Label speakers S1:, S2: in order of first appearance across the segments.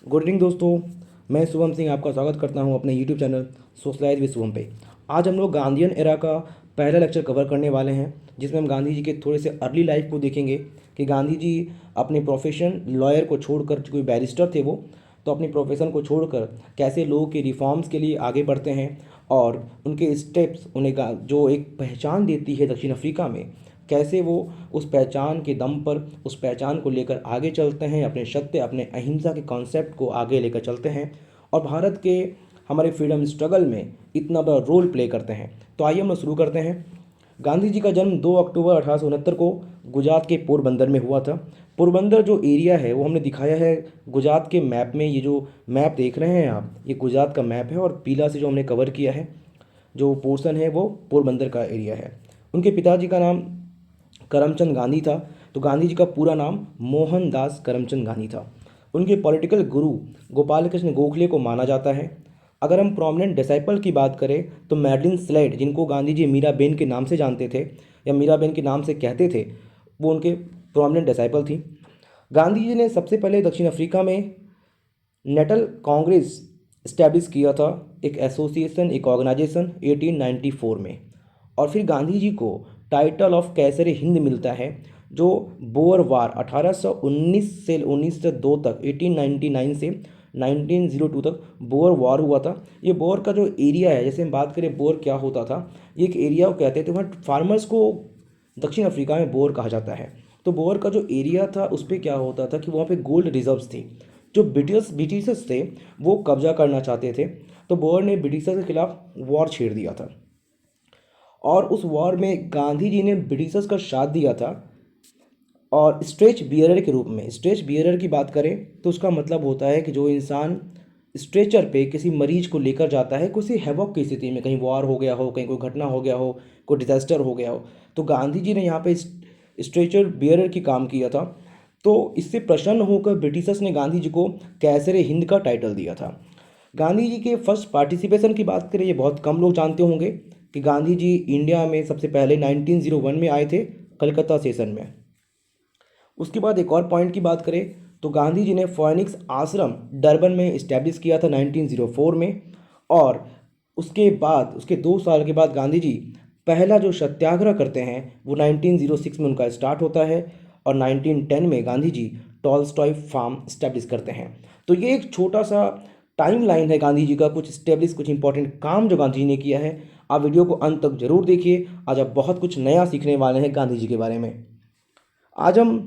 S1: Good evening दोस्तों। मैं शुभम सिंह आपका स्वागत करता हूं अपने YouTube channel socialise with Shubham पे। आज हम लोग गांधीयन एरा का पहला लेक्चर कवर करने वाले हैं, जिसमें हम गांधी जी के थोड़े से अर्ली लाइफ को देखेंगे कि गांधी जी अपने प्रोफेशन लॉयर को छोड़कर, कोई बैरिस्टर थे वो, तो अपनी प्रोफेशन को छोड़कर कैसे लोगों के रिफॉर्म्स के लिए आगे बढ़ते हैं और उनके स्टेप्स उन्हें जो एक पहचान देती है दक्षिण अफ्रीका में, कैसे वो उस पहचान के दम पर उस पहचान को लेकर आगे चलते हैं, अपने सत्य अपने अहिंसा के कॉन्सेप्ट को आगे लेकर चलते हैं और भारत के हमारे फ्रीडम स्ट्रगल में इतना बड़ा रोल प्ले करते हैं। तो आइए हम लोग शुरू करते हैं। गांधी जी का जन्म 2 अक्टूबर 1869 को गुजरात के पोरबंदर में हुआ था। पोरबंदर जो एरिया है वो हमने दिखाया है गुजरात के मैप में। ये जो मैप देख रहे हैं आप, ये गुजरात का मैप है और पीला से जो हमने कवर किया है जो पोर्शन है वो पोरबंदर का एरिया है। उनके पिताजी का नाम करमचंद गांधी था। तो गांधी जी का पूरा नाम मोहनदास करमचंद गांधी था। उनके पॉलिटिकल गुरु गोपाल कृष्ण गोखले को माना जाता है। अगर हम प्रोमिनेंट डिसाइपल की बात करें तो मैडलिन स्लेड, जिनको गांधी जी मीराबेन के नाम से जानते थे या मीराबेन के नाम से कहते थे, वो उनके प्रोमिनेंट डिसाइपल थी। गांधी जी ने सबसे पहले दक्षिण अफ्रीका में नेटल कांग्रेस इस्टेब्लिश किया था, एक एसोसिएशन, एक ऑर्गेनाइजेशन 1894 में। और फिर गांधी जी को टाइटल ऑफ कैसरे हिंद मिलता है, जो बोअर वार 1819 से 1902 तक 1899 से 1902 तक बोअर वार हुआ था। ये बोअर का जो एरिया है, जैसे हम बात करें बोअर क्या होता था, ये एक एरिया को कहते थे, वहाँ फार्मर्स को दक्षिण अफ्रीका में बोअर कहा जाता है। तो बोअर का जो एरिया था उस पर क्या होता था कि वहाँ पे गोल्ड रिजर्व्स थी जो ब्रिटिशर्स थे वो कब्जा करना चाहते थे। तो बोअर ने ब्रिटिशर्स के खिलाफ वॉर छेड़ दिया था और उस वॉर में गांधी जी ने ब्रिटिशर्स का साथ दिया था और स्ट्रेच बियरर के रूप में। स्ट्रेच बियरर की बात करें तो उसका मतलब होता है कि जो इंसान स्ट्रेचर पे किसी मरीज को लेकर जाता है किसी हैवॉक की स्थिति में, कहीं वॉर हो गया हो, कहीं कोई घटना हो गया हो, कोई डिजास्टर हो गया हो, तो गांधी जी ने यहाँ पे स्ट्रेचर बियरर की काम किया था। तो इससे प्रसन्न होकर ब्रिटिशर्स ने गांधी जी को कैसरे हिंद का टाइटल दिया था। गांधी जी के फर्स्ट पार्टिसिपेशन की बात करें, ये बहुत कम लोग जानते होंगे कि गांधी जी इंडिया में सबसे पहले 1901 में आए थे, कलकत्ता सेशन में। उसके बाद एक और पॉइंट की बात करें तो गांधी जी ने फोएनिक्स आश्रम डरबन में इस्टेब्लिश किया था 1904 में। और उसके बाद उसके 2 साल के बाद गांधी जी पहला जो सत्याग्रह करते हैं वो 1906 में उनका स्टार्ट होता है और 1910 में Gandhi ji Tolstoy farm establish करते हैं। तो ये एक छोटा सा टाइम लाइन है गांधी जी का, कुछ इस्टेब्लिश, कुछ इंपॉर्टेंट काम जो गांधी जी ने किया है। आप वीडियो को अंत तक जरूर देखिए, आज आप बहुत कुछ नया सीखने वाले हैं गांधी जी के बारे में। आज हम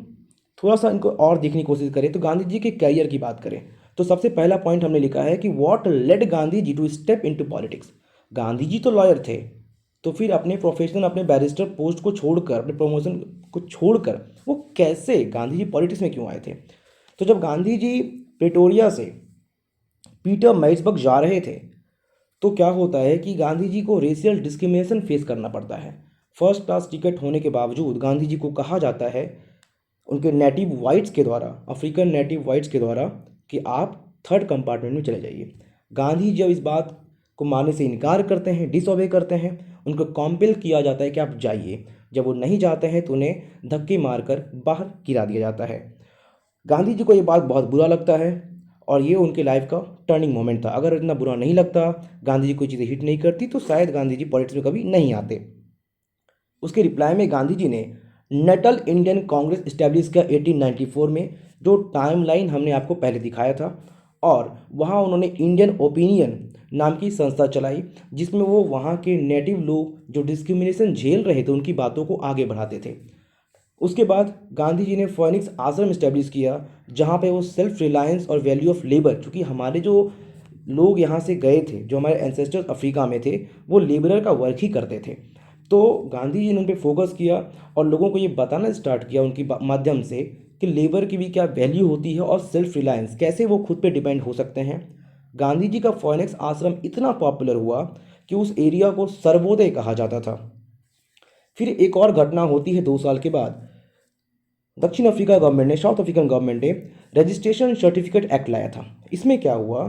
S1: थोड़ा सा इनको और देखने की कोशिश करें तो गांधी जी के करियर की बात करें तो सबसे पहला पॉइंट हमने लिखा है कि what led Gandhi ji to step into politics. Gandhi ji तो लॉयर थे, तो फिर अपने प्रोफेशनल अपने बैरिस्टर पोस्ट को छोड़कर, अपने प्रमोशन को छोड़कर वो कैसे गांधी जी पॉलिटिक्स में क्यों आए थे। तो जब गांधी जी प्रेटोरिया से पीटर मैक्सबर्ग जा रहे थे तो क्या होता है कि गांधी जी को रेशियल डिस्क्रिमिनेशन फेस करना पड़ता है। फर्स्ट क्लास टिकट होने के बावजूद गांधी जी को कहा जाता है उनके नेटिव वाइट्स के द्वारा, अफ्रीकन नेटिव वाइट्स के द्वारा, कि आप थर्ड कंपार्टमेंट में चले जाइए। गांधी जब इस बात को मानने से इनकार करते हैं, डिसओबे करते हैं, उनको कॉम्पेल किया जाता है कि आप जाइए। जब वो नहीं जाते हैं तो उन्हें धक्के मारकर बाहर गिरा दिया जाता है। गांधी जी को ये बात बहुत बुरा लगता है और ये उनके लाइफ का टर्निंग मोमेंट था। अगर इतना बुरा नहीं लगता, गांधी जी कोई चीज़ें हिट नहीं करती, तो शायद गांधी जी पॉलिटिक्स में कभी नहीं आते। उसके रिप्लाई में गांधी जी ने नेटल इंडियन कांग्रेस इस्टेब्लिश किया 1894 में, जो टाइमलाइन हमने आपको पहले दिखाया था। और वहाँ उन्होंने इंडियन ओपिनियन नाम की संस्था चलाई, जिसमें वो वहाँ के नेटिव लोग जो डिस्क्रिमिनेशन झेल रहे थे उनकी बातों को आगे बढ़ाते थे। उसके बाद गांधी जी ने फोएनिक्स आश्रम इस्टेब्लिश किया, जहाँ पे वो सेल्फ रिलायंस और वैल्यू ऑफ लेबर, क्योंकि हमारे जो लोग यहाँ से गए थे, जो हमारे एंसेस्टर्स अफ्रीका में थे, वो लेबरर का वर्क ही करते थे। तो गांधी जी ने उन पर फोकस किया और लोगों को ये बताना स्टार्ट किया उनकी माध्यम से कि लेबर की भी क्या वैल्यू होती है और सेल्फ रिलायंस कैसे वो खुद पे डिपेंड हो सकते हैं। गांधी जी का फोएनिक्स आश्रम इतना पॉपुलर हुआ कि उस एरिया को सर्वोदय कहा जाता था। फिर एक और घटना होती है 2 साल के बाद। दक्षिण अफ्रीका गवर्नमेंट ने, साउथ अफ्रीकन गवर्नमेंट ने रजिस्ट्रेशन सर्टिफिकेट एक्ट लाया था। इसमें क्या हुआ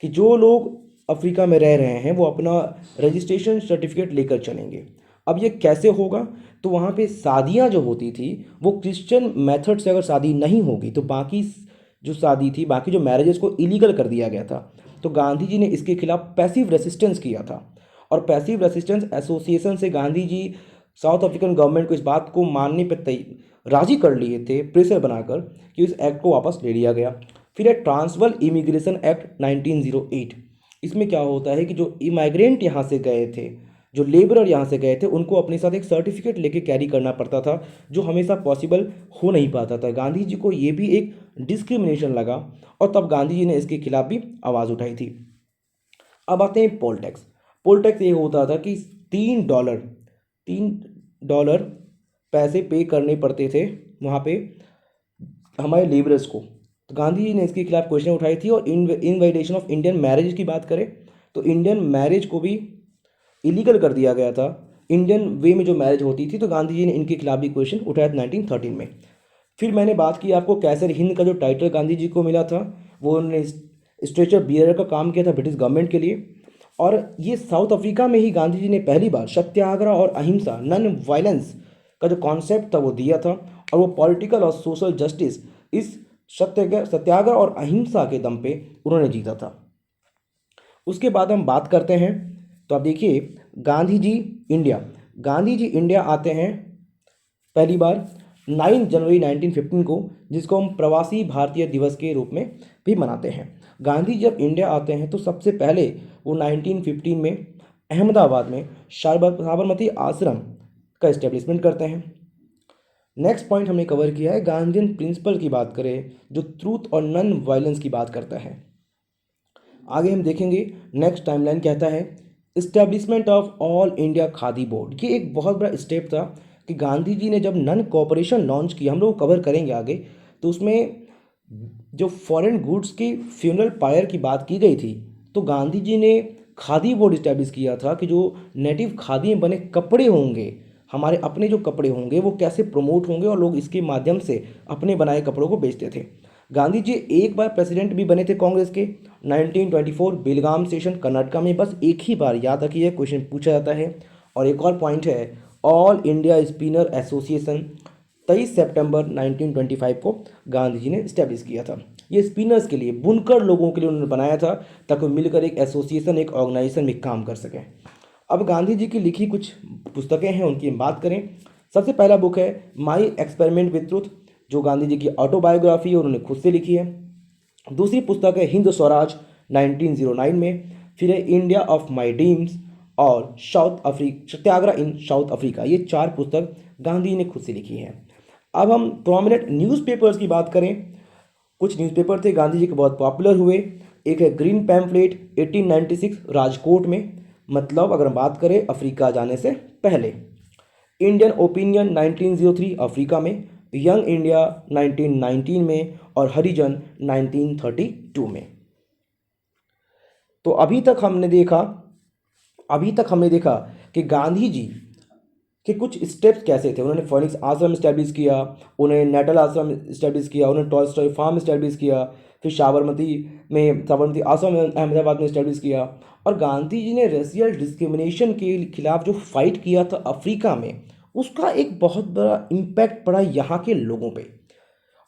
S1: कि जो लोग अफ्रीका में रह रहे हैं वो अपना रजिस्ट्रेशन सर्टिफिकेट लेकर चलेंगे। अब ये कैसे होगा, तो वहाँ पे शादियाँ जो होती थी वो क्रिश्चियन मेथड से अगर शादी नहीं होगी तो बाकी जो शादी थी, बाकी जो मैरिजेस को इलीगल कर दिया गया था। तो गांधी जी ने इसके खिलाफ पैसिव रेसिस्टेंस किया था, और पैसिव रेसिस्टेंस एसोसिएशन से Gandhi ji south African government को इस बात को मानने पर राजी कर लिए थे, प्रेशर बनाकर, कि इस एक्ट को वापस ले लिया गया। फिर है ट्रांसवर्ल इमिग्रेशन एक्ट 1908। इसमें क्या होता है कि जो इमाइग्रेंट यहाँ से गए थे, जो लेबरर यहाँ से गए थे, उनको अपने साथ एक सर्टिफिकेट लेके कैरी करना पड़ता था, जो हमेशा पॉसिबल हो नहीं पाता था। गांधी जी को ये भी एक डिस्क्रिमिनेशन लगा, और तब गांधी जी ने इसके खिलाफ भी आवाज़ उठाई थी। अब आते हैं पोल टैक्स। पोल टैक्स ये होता था कि $3 पैसे पे करने पड़ते थे वहाँ पे हमारे लेबरर्स को। तो गांधी जी ने इसके खिलाफ क्वेश्चन उठाई थी। और इनवाइटेशन ऑफ इंडियन मैरिज की बात करें तो इंडियन मैरिज को भी इलीगल कर दिया गया था, इंडियन वे में जो मैरिज होती थी। तो गांधी जी ने इनके खिलाफ भी क्वेश्चन उठाया था 1913 में। फिर मैंने बात की आपको कैसर हिंद का जो टाइटल गांधी जी को मिला था, वो उन्होंने स्ट्रेचर बियरर का काम किया था ब्रिटिश गवर्नमेंट के लिए। और ये साउथ अफ्रीका में ही गांधी जी ने पहली बार सत्याग्रह और अहिंसा, नॉन वायलेंस का जो कॉन्सेप्ट था वो दिया था। और वो पॉलिटिकल और सोशल जस्टिस, इस सत्याग्रह और अहिंसा के दम पे उन्होंने जीता था। उसके बाद हम बात करते हैं, तो आप देखिए गांधी जी इंडिया आते हैं पहली बार 9 जनवरी 1915 को, जिसको हम प्रवासी भारतीय दिवस के रूप में भी मनाते हैं। गांधी जब इंडिया आते हैं तो सबसे पहले वो 1915 में अहमदाबाद में साबरमती आश्रम का इस्टेब्लिशमेंट करते हैं। नेक्स्ट पॉइंट हमने कवर किया है गांधीयन प्रिंसिपल की बात करें, जो ट्रूथ और नॉन वायलेंस की बात करता है। आगे हम देखेंगे नेक्स्ट टाइमलाइन कहता है establishment of all India khadi board. ये एक बहुत बड़ा स्टेप था कि गांधी जी ने जब नॉन कोऑपरेशन लॉन्च किया, हम लोग कवर करेंगे आगे, तो उसमें जो फॉरेन गुड्स की फ्यूनरल पायर की बात की गई थी, तो गांधी जी ने खादी बोर्ड इस्टेब्लिश किया था कि जो नेटिव खादी में बने कपड़े होंगे, हमारे अपने जो कपड़े होंगे, वो कैसे प्रमोट होंगे और लोग इसके माध्यम से अपने बनाए कपड़ों को बेचते थे। गांधी जी एक बार प्रेसिडेंट भी बने थे कांग्रेस के, 1924 बेलगाम सेशन कर्नाटका में, बस एक ही बार, याद रखिए क्वेश्चन पूछा जाता है। और एक और पॉइंट है ऑल इंडिया स्पिनर एसोसिएशन 23 सितंबर 1925 को गांधी जी ने इस्टेब्लिश किया था। ये स्पिनर्स के लिए, बुनकर लोगों के लिए उन्होंने बनाया था, ताकि मिलकर एक एसोसिएशन, एक ऑर्गेनाइजेशन में काम कर सकें। अब गांधी जी की लिखी कुछ पुस्तकें हैं, उनकी हम बात करें। सबसे पहला बुक है माई एक्सपेरिमेंट विद ट्रूथ, जो गांधी जी की ऑटोबायोग्राफी है, उन्होंने खुद से लिखी है। दूसरी पुस्तक है हिंद स्वराज 1909 में। फिर है इंडिया ऑफ माई ड्रीम्स और सत्याग्रह इन साउथ अफ्रीका। ये 4 पुस्तक गांधी जी ने खुद से लिखी है। अब हम प्रोमिनेंट न्यूज़पेपर्स की बात करें, कुछ न्यूज़पेपर थे गांधी जी के बहुत पॉपुलर हुए। एक है ग्रीन पैम्फलेट 1896 राजकोट में, मतलब अगर हम बात करें अफ्रीका जाने से पहले। इंडियन ओपिनियन 1903 अफ्रीका में, यंग इंडिया 1919 में, और हरिजन 1932 में। तो अभी तक हमने देखा कि गांधी जी के कुछ स्टेप्स कैसे थे। उन्होंने फोनिक्स आश्रम इस्टेब्लिश किया, उन्होंने नेटल आश्रम इस्टेब्लिश किया, उन्होंने टॉलस्टॉय फार्म इस्टेब्लिश किया, फिर साबरमती आश्रम अहमदाबाद में इस्टेब्लिश किया। और गांधी जी ने रेशियल डिस्क्रिमिनेशन के खिलाफ जो फाइट किया था अफ्रीका में, उसका एक बहुत बड़ा इम्पैक्ट पड़ा यहाँ के लोगों पे।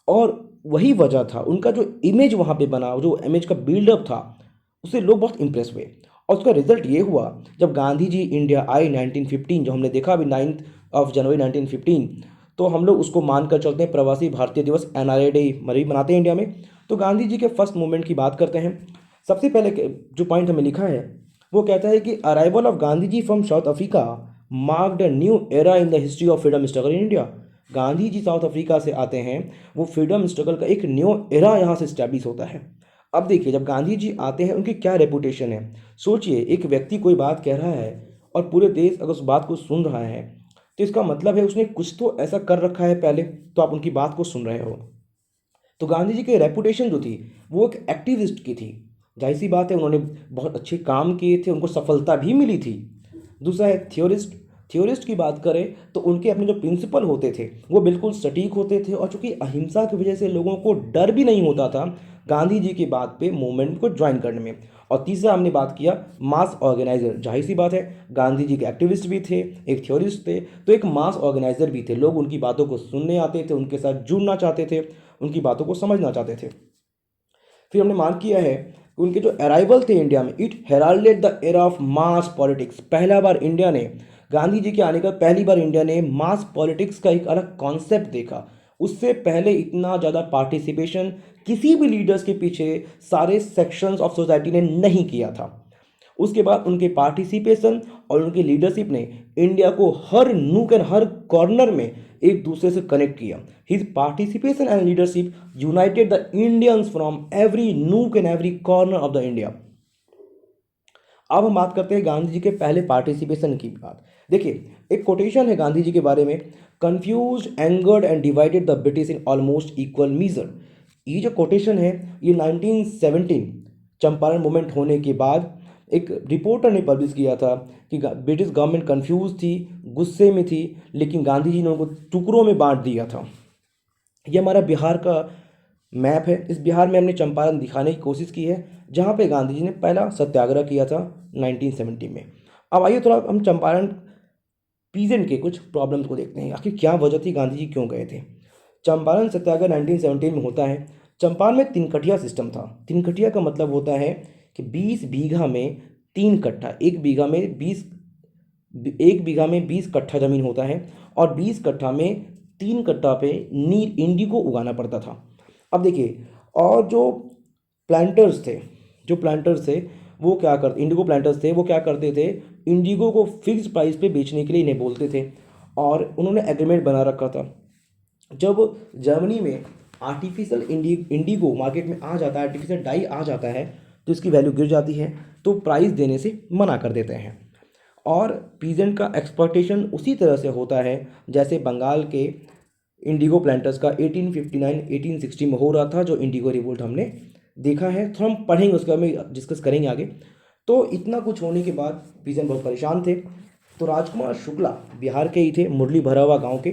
S1: और वही वजह था, उनका जो इमेज वहाँ पे बना, जो इमेज का बिल्डअप था, उससे लोग बहुत इंप्रेस हुए। और उसका रिजल्ट ये हुआ जब गांधी जी इंडिया आए 1915, जो हमने देखा अभी 9 जनवरी 1915, तो हम लोग उसको मानकर चलते हैं प्रवासी भारतीय दिवस, NRA डे मरी मनाते हैं इंडिया में। तो गांधी जी के फर्स्ट मूवमेंट की बात करते हैं। सबसे पहले जो पॉइंट हमें लिखा है वो कहता है कि arrival of Gandhi ji from South Africa marked a new era in the history of freedom struggle in India. Gandhi ji South Africa से आते हैं, वो फ्रीडम स्ट्रगल का एक न्यू एरा यहाँ से स्टैब्लिश होता है। अब देखिए जब गांधी जी आते हैं उनकी क्या रेपुटेशन है। सोचिए एक व्यक्ति कोई बात कह रहा है और पूरे देश अगर उस बात को सुन रहा है, तो इसका मतलब है उसने कुछ तो ऐसा कर रखा है पहले, तो आप उनकी बात को सुन रहे हो। तो गांधी जी की रेपुटेशन जो थी वो एक एक्टिविस्ट की थी। जाहिर सी बात है उन्होंने बहुत अच्छे काम किए थे, उनको सफलता भी मिली थी। दूसरा है थ्योरिस्ट की बात करें तो उनके अपने जो प्रिंसिपल होते थे वो बिल्कुल सटीक होते थे, और चूंकि अहिंसा की वजह से लोगों को डर भी नहीं होता था गांधी जी की बात पे मूवमेंट को ज्वाइन करने में। और तीसरा हमने बात किया मास ऑर्गेनाइजर। जाहिर सी बात है गांधी जी के एक्टिविस्ट भी थे, एक थ्योरिस्ट थे, तो एक मास ऑर्गेनाइजर भी थे। लोग उनकी बातों को सुनने आते थे, उनके साथ जुड़ना चाहते थे, उनकी बातों को समझना चाहते थे। फिर हमने मार्क किया है कि उनके जो अराइवल थे इंडिया में, it heralded the era of mass politics. पहला बार इंडिया ने, गांधी जी के आने का पहली बार इंडिया ने मास पॉलिटिक्स का एक अलग कॉन्सेप्ट देखा। उससे पहले इतना ज़्यादा पार्टिसिपेशन किसी भी लीडर्स के पीछे सारे सेक्शंस ऑफ सोसाइटी ने नहीं किया था। उसके बाद उनके पार्टिसिपेशन और उनकी लीडरशिप ने इंडिया को हर नूक एंड हर कॉर्नर में एक दूसरे से कनेक्ट किया। His participation and leadership United the Indians from every nook and every corner of the India. अब हम बात करते हैं गांधी जी के पहले पार्टिसिपेशन की बात। देखिए, एक कोटेशन है गांधी जी के बारे में, confused, angered and divided the British in almost equal measure. ये जो कोटेशन है ये 1917 चंपारण मूवमेंट होने के बाद एक रिपोर्टर ने पब्लिश किया था कि ब्रिटिश गवर्नमेंट कंफ्यूज थी, गुस्से में थी, लेकिन गांधी जी ने उनको टुकड़ों में बांट दिया था। ये हमारा बिहार का मैप है। इस बिहार में हमने चंपारण दिखाने की कोशिश की है, जहाँ पे गांधी जी ने पहला सत्याग्रह किया था 1970 में। अब आइए थोड़ा हम चंपारण पीजेंट के कुछ प्रॉब्लम्स को देखते हैं, आखिर क्या वजह थी, गांधी जी क्यों गए थे। चंपारण सत्याग्रह 1917 में होता है। चंपारण में तिनकटिया सिस्टम था। तिनकटिया का मतलब होता है कि 20 बीघा में 3 कट्ठा, एक बीघा में 20 कट्ठा ज़मीन होता है और 20 कट्ठा में 3 कट्ठा पे नील इंडिगो उगाना पड़ता था। अब देखिए, और जो प्लांटर्स थे वो क्या करते, इंडिगो प्लांटर्स थे, वो क्या करते थे, इंडिगो को फिक्स प्राइस पे बेचने के लिए इन्हें बोलते थे और उन्होंने एग्रीमेंट बना रखा था। जब जर्मनी में आर्टिफिशियल इंडिगो मार्केट में आ जाता है, आर्टिफिशियल डाई आ जाता है, तो इसकी वैल्यू गिर जाती है, तो प्राइस देने से मना कर देते हैं। और पीजेंट का एक्सप्लॉयटेशन उसी तरह से होता है जैसे बंगाल के इंडिगो प्लांटर्स का 1859-1860 में हो रहा था, जो इंडिगो रिवोल्ट हमने देखा है। तो हम पढ़ेंगे, उसके बारे में डिस्कस करेंगे आगे। तो इतना कुछ होने के बाद पीजेंट बहुत परेशान थे। तो राजकुमार शुक्ला बिहार के ही थे, मुरली भरा हुआ गाँव के।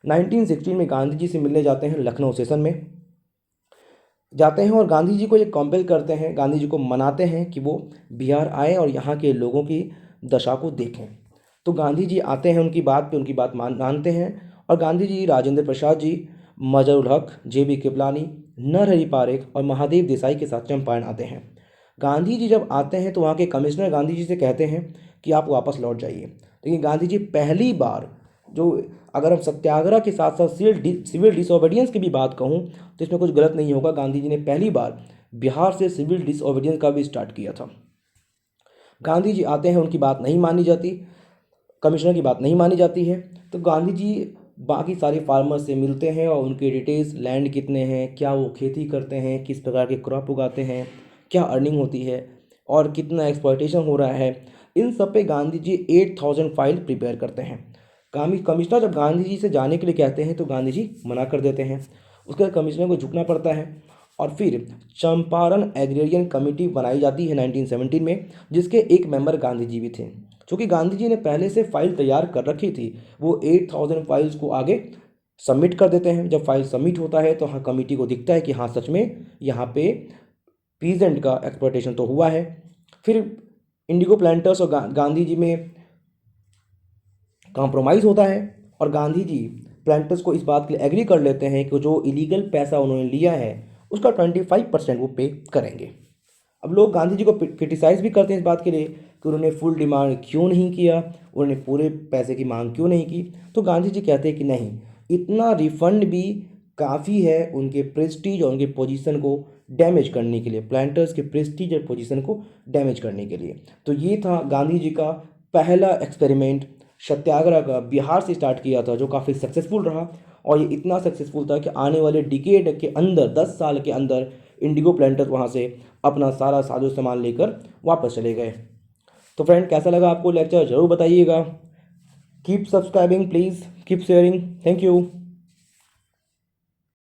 S1: 1916 में गांधी जी से मिलने जाते हैं, लखनऊ सेशन में जाते हैं और गांधी जी को ये कॉम्पेल करते हैं, गांधी जी को मनाते हैं कि वो बिहार आए और यहाँ के लोगों की दशा को देखें। तो गांधी जी आते हैं, उनकी बात मानते हैं और गांधी जी राजेंद्र प्रसाद जी, मजरुल हक, जे.बी. कृपलानी, नरहरि पारेख और महादेव देसाई के साथ चंपारण आते हैं। गांधी जी जब आते हैं तो वहाँ के कमिश्नर गांधी जी से कहते हैं कि आप वापस लौट जाइए। लेकिन गांधी जी पहली बार, जो अगर हम सत्याग्रह के साथ साथ सिविल डिसोबीडियंस की भी बात कहूँ तो इसमें कुछ गलत नहीं होगा, गांधी जी ने पहली बार बिहार से सिविल डिसोबीडियंस का भी स्टार्ट किया था। गांधी जी आते हैं, उनकी बात नहीं मानी जाती, कमिश्नर की बात नहीं मानी जाती है। तो गांधी जी बाकी सारे फार्मर्स से मिलते हैं और उनके डिटेल्स, लैंड कितने हैं, क्या वो खेती करते हैं, किस प्रकार के क्रॉप उगाते हैं, क्या अर्निंग होती है और कितना एक्सप्लॉयटेशन हो रहा है, इन सब पे गांधी जी 8000 फाइल प्रिपेयर करते हैं। कमिश्नर जब गांधी जी से जाने के लिए कहते हैं तो गांधी जी मना कर देते हैं। उसके बाद कमिश्नर को झुकना पड़ता है और फिर चंपारण एग्रेरियन कमेटी बनाई जाती है 1917 में, जिसके एक मेंबर गांधी जी भी थे। चूँकि गांधी जी ने पहले से फाइल तैयार कर रखी थी, वो 8000 फाइल्स को आगे सबमिट कर देते हैं। जब फाइल सबमिट होता है तो हाँ, कमेटी को दिखता है कि हाँ, सच में यहाँ पे पीजेंट का एक्सप्लॉयटेशन तो हुआ है। फिर इंडिगो प्लांटर्स और गांधी जी में कॉम्प्रोमाइज़ होता है और गांधी जी प्लांटर्स को इस बात के लिए एग्री कर लेते हैं कि जो इलीगल पैसा उन्होंने लिया है उसका 25% वो पे करेंगे। अब लोग गांधी जी को क्रिटिसाइज़ भी करते हैं इस बात के लिए कि उन्होंने फुल डिमांड क्यों नहीं किया, उन्होंने पूरे पैसे की मांग क्यों नहीं की। तो गांधी जी कहते हैं कि नहीं, इतना रिफंड भी काफ़ी है उनके प्रेस्टीज और उनके पोजीशन को डैमेज करने के लिए, प्लांटर्स के प्रेस्टीज और पोजीशन को डैमेज करने के लिए। तो ये था गांधी जी का पहला एक्सपेरिमेंट सत्याग्रह का, बिहार से स्टार्ट किया था, जो काफ़ी सक्सेसफुल रहा। और ये इतना सक्सेसफुल था कि आने वाले डिकेड के अंदर, 10 साल के अंदर, इंडिगो प्लांटर्स वहाँ से अपना सारा साजो सामान लेकर वापस चले गए। तो फ्रेंड, कैसा लगा आपको लेक्चर, ज़रूर बताइएगा। Keep subscribing please, keep sharing. Thank you.